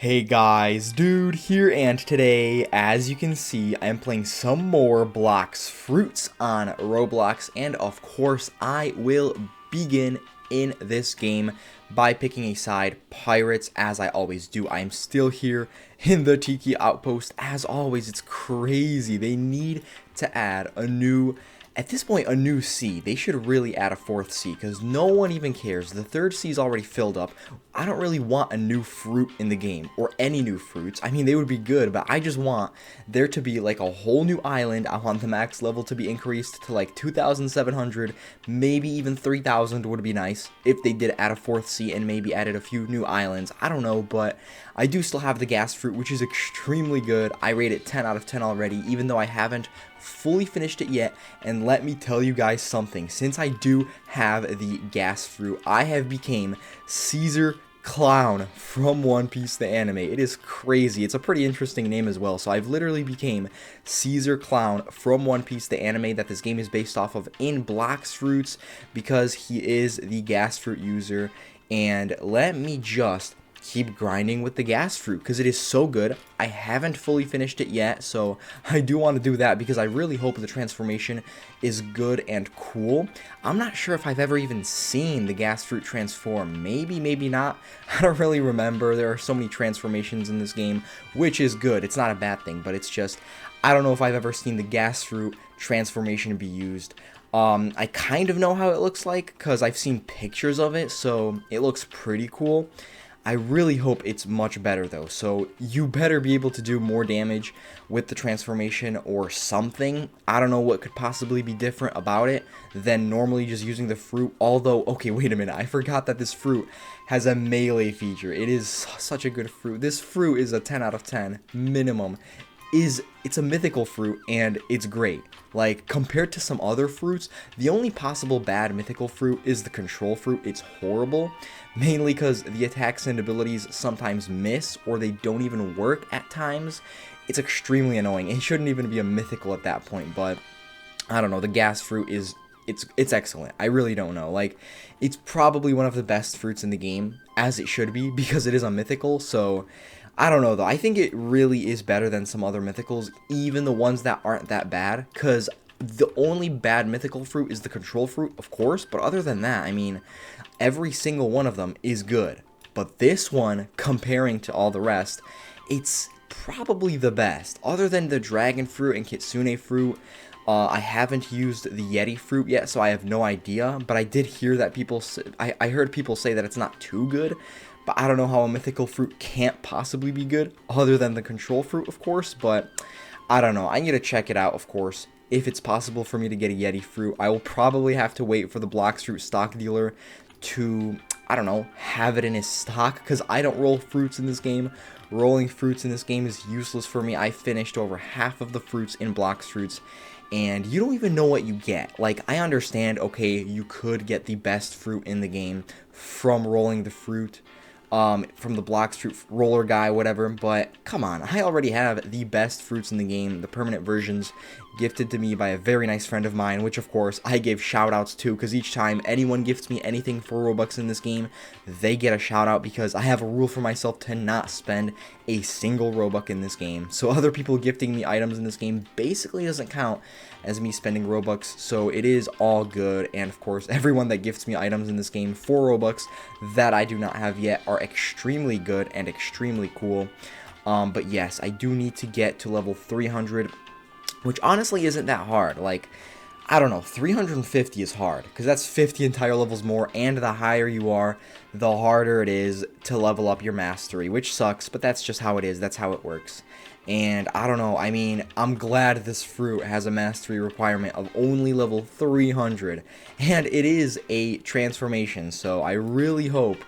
Hey guys, Dude here, and today, as you can see, I am playing some more Blox Fruits on Roblox, and of course, I will begin in this game by picking a side, Pirates, as I always do. I am still here in the Tiki Outpost. As always, it's crazy. They need to add at this point, a new sea. They should really add a fourth sea because no one even cares. The third sea is already filled up. I don't really want a new fruit in the game or any new fruits. I mean, they would be good, but I just want there to be like a whole new island. I want the max level to be increased to like 2,700, maybe even 3,000 would be nice if they did add a fourth sea and maybe added a few new islands. I don't know, but I do still have the gas fruit, which is extremely good. I rate it 10 out of 10 already, even though I haven't fully finished it yet. And let me tell you guys something, since I do have the gas fruit, I have became Caesar Clown from One Piece the anime. It is crazy. It's a pretty interesting name as well. So I've literally became Caesar Clown from One Piece the anime that this game is based off of in Blox Fruits, because he is the gas fruit user. And let me just keep grinding with the gas fruit because it is so good. I haven't fully finished it yet, so I do want to do that because I really hope the transformation is good and cool. I'm not sure if I've ever even seen the gas fruit transform. Maybe not. I don't really remember. There are so many transformations in this game, which is good. It's not a bad thing, but it's just I don't know if I've ever seen the gas fruit transformation be used. I kind of know how it looks like because I've seen pictures of it, so it looks pretty cool. I really hope it's much better though, so you better be able to do more damage with the transformation or something. I don't know what could possibly be different about it than normally just using the fruit, although, okay, wait a minute, I forgot that this fruit has a melee feature. It is such a good fruit. This fruit is a 10 out of 10 minimum. It's a mythical fruit and it's great. Like, compared to some other fruits, the only possible bad mythical fruit is the control fruit. It's horrible, mainly because the attacks and abilities sometimes miss or they don't even work at times. It's extremely annoying. It shouldn't even be a mythical at that point, but I don't know, the gas fruit is it's excellent. I really don't know. Like, it's probably one of the best fruits in the game, as it should be, because it is a mythical. So I don't know though. I think it really is better than some other mythicals, even the ones that aren't that bad, because the only bad mythical fruit is the control fruit, of course, but other than that, I mean, every single one of them is good. But this one, comparing to all the rest, it's probably the best. Other than the dragon fruit and kitsune fruit, I haven't used the Yeti fruit yet, so I have no idea, but I did hear that I heard people say that it's not too good. But I don't know how a mythical fruit can't possibly be good, other than the control fruit, of course, but I don't know. I need to check it out, of course. If it's possible for me to get a Yeti fruit, I will probably have to wait for the Blox Fruit stock dealer to, I don't know, have it in his stock, because I don't roll fruits in this game. Rolling fruits in this game is useless for me. I finished over half of the fruits in Blox Fruits, and you don't even know what you get. Like, I understand, okay, you could get the best fruit in the game from rolling the fruit, from the Blox Fruit roller guy, whatever, but come on, I already have the best fruits in the game, the permanent versions, gifted to me by a very nice friend of mine, which of course I gave shoutouts to, because each time anyone gifts me anything for Robux in this game, they get a shoutout, because I have a rule for myself to not spend a single Robux in this game. So other people gifting me items in this game basically doesn't count as me spending Robux, so it is all good. And of course, everyone that gifts me items in this game for Robux that I do not have yet are extremely good and extremely cool. But yes, I do need to get to level 300, which honestly isn't that hard. Like, I don't know, 350 is hard, because that's 50 entire levels more, and the higher you are, the harder it is to level up your mastery, which sucks, but that's just how it is, that's how it works. And I don't know, I mean, I'm glad this fruit has a mastery requirement of only level 300, and it is a transformation, so I really hope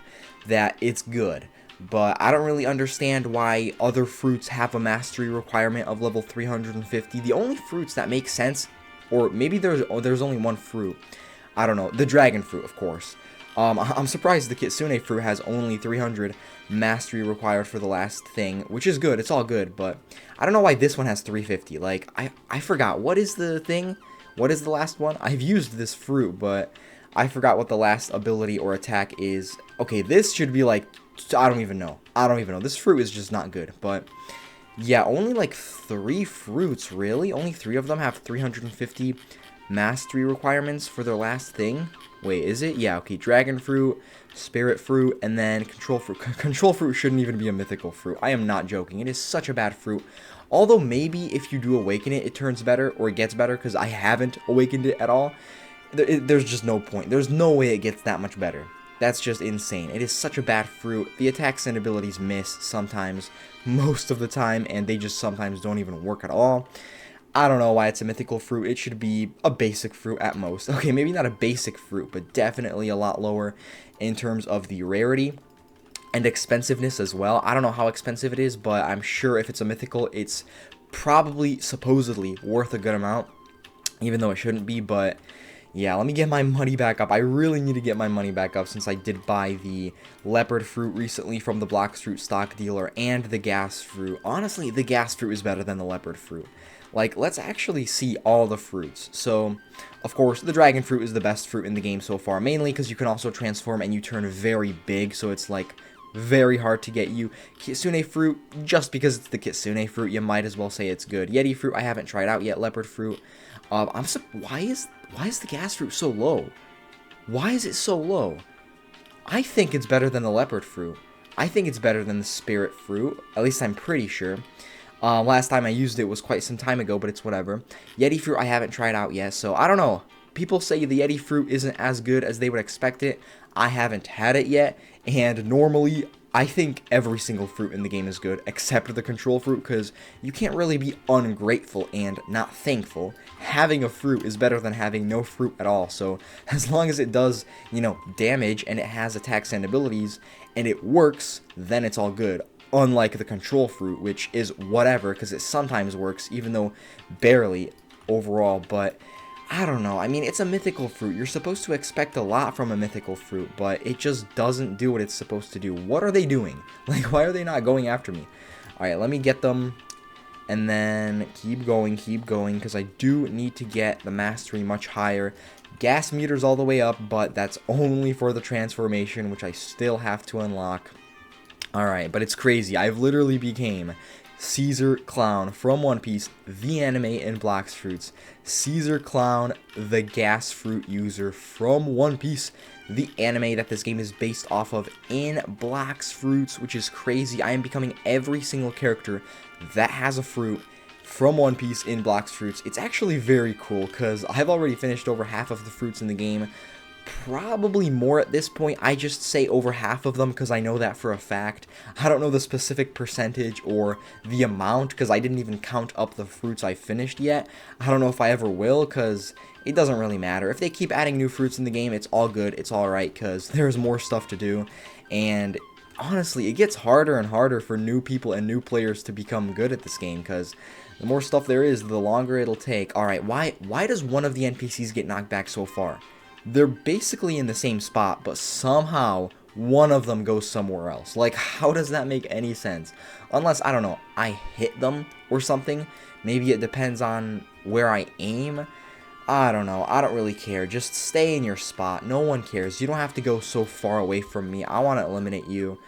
that it's good. But I don't really understand why other fruits have a mastery requirement of level 350. The only fruits that make sense, or maybe there's only one fruit, I don't know, the dragon fruit, of course. I'm surprised the kitsune fruit has only 300 mastery required for the last thing, which is good, it's all good, but I don't know why this one has 350. Like, I forgot, what is the thing? What is the last one? I've used this fruit, but I forgot what the last ability or attack is. Okay, this should be like, I don't even know. I don't even know. This fruit is just not good. But yeah, only like 3 fruits, really? Only 3 of them have 350 mastery requirements for their last thing. Wait, is it? Yeah, okay. Dragon fruit, spirit fruit, and then control fruit. Control fruit shouldn't even be a mythical fruit. I am not joking. It is such a bad fruit. Although maybe if you do awaken it, it turns better or it gets better, because I haven't awakened it at all. There's just no point. There's no way it gets that much better. That's just insane. It is such a bad fruit. The attacks and abilities miss sometimes, most of the time, and they just sometimes don't even work at all. I don't know why it's a mythical fruit. It should be a basic fruit at most. Okay, maybe not a basic fruit, but definitely a lot lower in terms of the rarity and expensiveness as well. I don't know how expensive it is, but I'm sure if it's a mythical, it's probably supposedly worth a good amount, even though it shouldn't be. But yeah, let me get my money back up. I really need to get my money back up since I did buy the leopard fruit recently from the Blox fruit stock dealer and the gas fruit. Honestly, the gas fruit is better than the leopard fruit. Like, let's actually see all the fruits. So, of course, the dragon fruit is the best fruit in the game so far, mainly because you can also transform and you turn very big, so it's like very hard to get you. Kitsune fruit, just because it's the kitsune fruit, you might as well say it's good. Yeti fruit, I haven't tried out yet. Leopard fruit, why is the gas fruit so low? Why is it so low? I think it's better than the leopard fruit. I think it's better than the spirit fruit. At least I'm pretty sure. Last time I used it was quite some time ago, but it's whatever. Yeti fruit I haven't tried out yet, so I don't know. People say the Yeti fruit isn't as good as they would expect it. I haven't had it yet, and normally I think every single fruit in the game is good, except the control fruit, because you can't really be ungrateful and not thankful. Having a fruit is better than having no fruit at all, so as long as it does, you know, damage, and it has attacks and abilities, and it works, then it's all good. Unlike the control fruit, which is whatever, because it sometimes works, even though barely overall. But I don't know. I mean, it's a mythical fruit. You're supposed to expect a lot from a mythical fruit, but it just doesn't do what it's supposed to do. What are they doing? Like, why are they not going after me? Alright, let me get them, and then keep going, because I do need to get the mastery much higher. Gas meter's all the way up, but that's only for the transformation, which I still have to unlock. Alright, but it's crazy. I've literally became Caesar Clown from One Piece, the anime in Blox Fruits. Caesar Clown, the gas fruit user from One Piece, the anime that this game is based off of in Blox Fruits, which is crazy. I am becoming every single character that has a fruit from One Piece in Blox Fruits. It's actually very cool because I've already finished over half of the fruits in the game. Probably more at this point. I just say over half of them because I know that for a fact. I don't know the specific percentage or the amount because I didn't even count up the fruits I finished yet. I don't know if I ever will because it doesn't really matter. If they keep adding new fruits in the game, it's all good. It's alright because there's more stuff to do. And honestly, it gets harder and harder for new people and new players to become good at this game because the more stuff there is, the longer it'll take. Alright, why does one of the NPCs get knocked back so far? They're basically in the same spot, but somehow one of them goes somewhere else. Like, how does that make any sense? Unless, I don't know, I hit them or something. Maybe it depends on where I aim. I don't know. I don't really care. Just stay in your spot. No one cares. You don't have to go so far away from me. I want to eliminate you.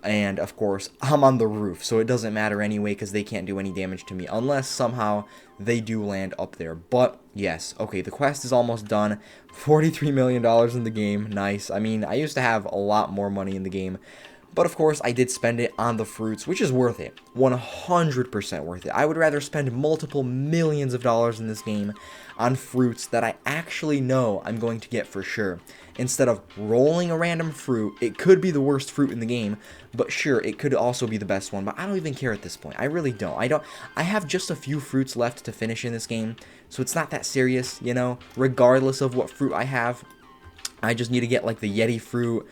And, of course, I'm on the roof, so it doesn't matter anyway because they can't do any damage to me unless somehow they do land up there. But, yes, okay, the quest is almost done. $43 million in the game. Nice. I mean, I used to have a lot more money in the game. But, of course, I did spend it on the fruits, which is worth it. 100% worth it. I would rather spend multiple millions of dollars in this game on fruits that I actually know I'm going to get for sure. Instead of rolling a random fruit, it could be the worst fruit in the game, but sure, it could also be the best one, but I don't even care at this point. I really don't. I have just a few fruits left to finish in this game, so it's not that serious, you know, regardless of what fruit I have. I just need to get, like, the Yeti fruit,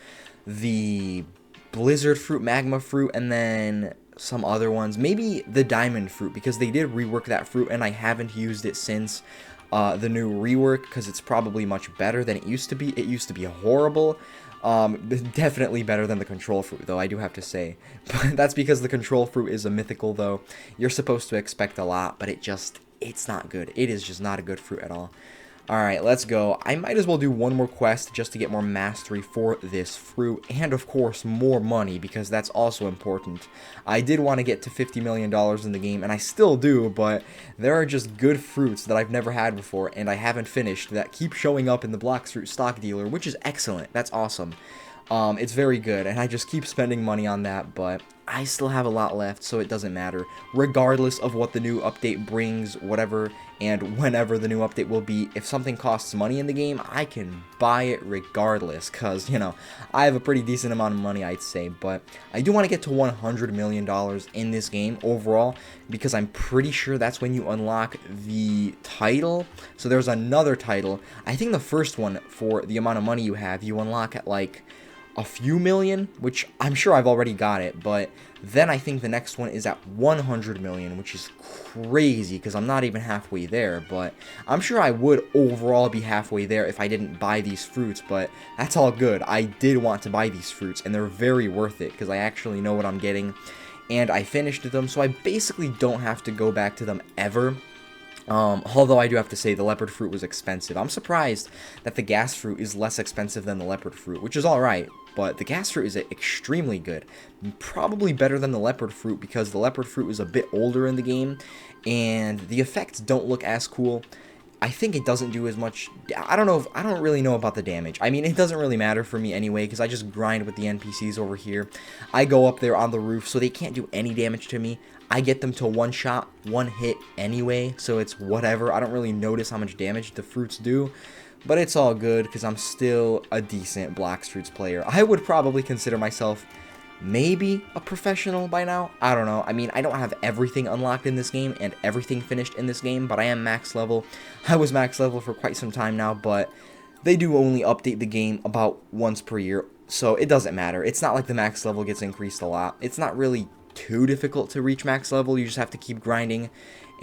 the Blizzard fruit, magma fruit, and then some other ones. Maybe the diamond fruit, because they did rework that fruit, and I haven't used it since the new rework, because it's probably much better than it used to be. It used to be horrible. Definitely better than the control fruit, though, I do have to say. But that's because the control fruit is a mythical, though. You're supposed to expect a lot, but it's not good. It is just not a good fruit at all. Alright, let's go. I might as well do one more quest just to get more mastery for this fruit, and of course more money, because that's also important. I did want to get to $50 million in the game, and I still do, but there are just good fruits that I've never had before, and I haven't finished, that keep showing up in the Blox Fruit stock dealer, which is excellent. That's awesome. It's very good, and I just keep spending money on that, but I still have a lot left, so it doesn't matter. Regardless of what the new update brings, whatever, and whenever the new update will be, if something costs money in the game, I can buy it regardless, because, you know, I have a pretty decent amount of money, I'd say, but I do want to get to $100 million in this game overall, because I'm pretty sure that's when you unlock the title. So there's another title. I think the first one, for the amount of money you have, you unlock at, like, a few million, which I'm sure I've already got it, but then I think the next one is at 100 million, which is crazy because I'm not even halfway there, but I'm sure I would overall be halfway there if I didn't buy these fruits, but that's all good. I did want to buy these fruits, and they're very worth it because I actually know what I'm getting, and I finished them, so I basically don't have to go back to them ever. Although I do have to say the leopard fruit was expensive. I'm surprised that the gas fruit is less expensive than the leopard fruit, which is alright, but the gas fruit is extremely good. Probably better than the leopard fruit because the leopard fruit is a bit older in the game, and the effects don't look as cool. I think it doesn't do as much. I don't really know about the damage. I mean, it doesn't really matter for me anyway because I just grind with the NPCs over here. I go up there on the roof so they can't do any damage to me. I get them to one shot, one hit anyway, so it's whatever. I don't really notice how much damage the fruits do, but it's all good because I'm still a decent Blox Fruits player. I would probably consider myself maybe a professional by now. I don't know. I mean, I don't have everything unlocked in this game and everything finished in this game, but I am max level. I was max level for quite some time now, but they do only update the game about once per year, so it doesn't matter. It's not like the max level gets increased a lot. It's not really too difficult to reach max level. You just have to keep grinding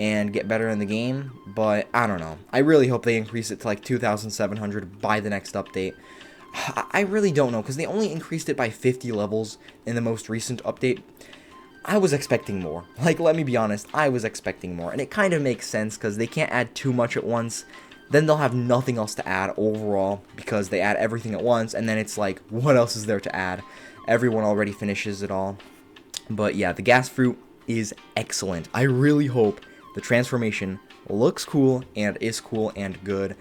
and get better in the game, but I don't know. I really hope they increase it to like 2,700 by the next update. I really don't know, because they only increased it by 50 levels in the most recent update. I was expecting more. Like, let me be honest, I was expecting more, and it kind of makes sense, because they can't add too much at once. Then they'll have nothing else to add overall, because they add everything at once, and then it's like, what else is there to add? Everyone already finishes it all. But yeah, the gas fruit is excellent. I really hope the transformation looks cool and is cool and good.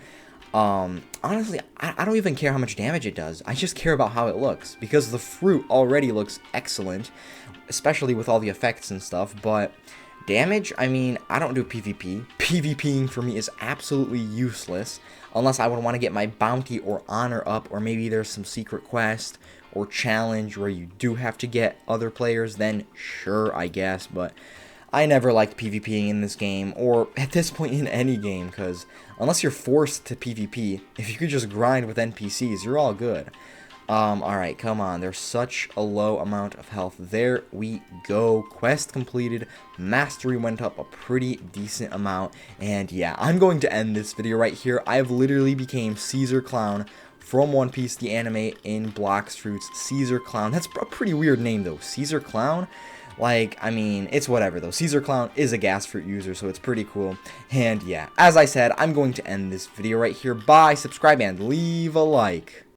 Honestly, I don't even care how much damage it does. I just care about how it looks, because the fruit already looks excellent, especially with all the effects and stuff, but damage, I mean, I don't do PvP. PvPing for me is absolutely useless, unless I would want to get my bounty or honor up, or maybe there's some secret quest or challenge where you do have to get other players, then sure, I guess, but I never liked PvPing in this game, or at this point in any game, because unless you're forced to PvP, if you could just grind with NPCs, you're all good. Alright, come on, there's such a low amount of health. There we go, quest completed, mastery went up a pretty decent amount, and yeah, I'm going to end this video right here. I've literally became Caesar Clown from One Piece, the anime, in Blox Fruits. Caesar Clown, that's a pretty weird name though, Caesar Clown? Like, I mean, it's whatever though. Caesar Clown is a gas fruit user, so it's pretty cool. And yeah, as I said, I'm going to end this video right here. Bye, subscribe, and leave a like.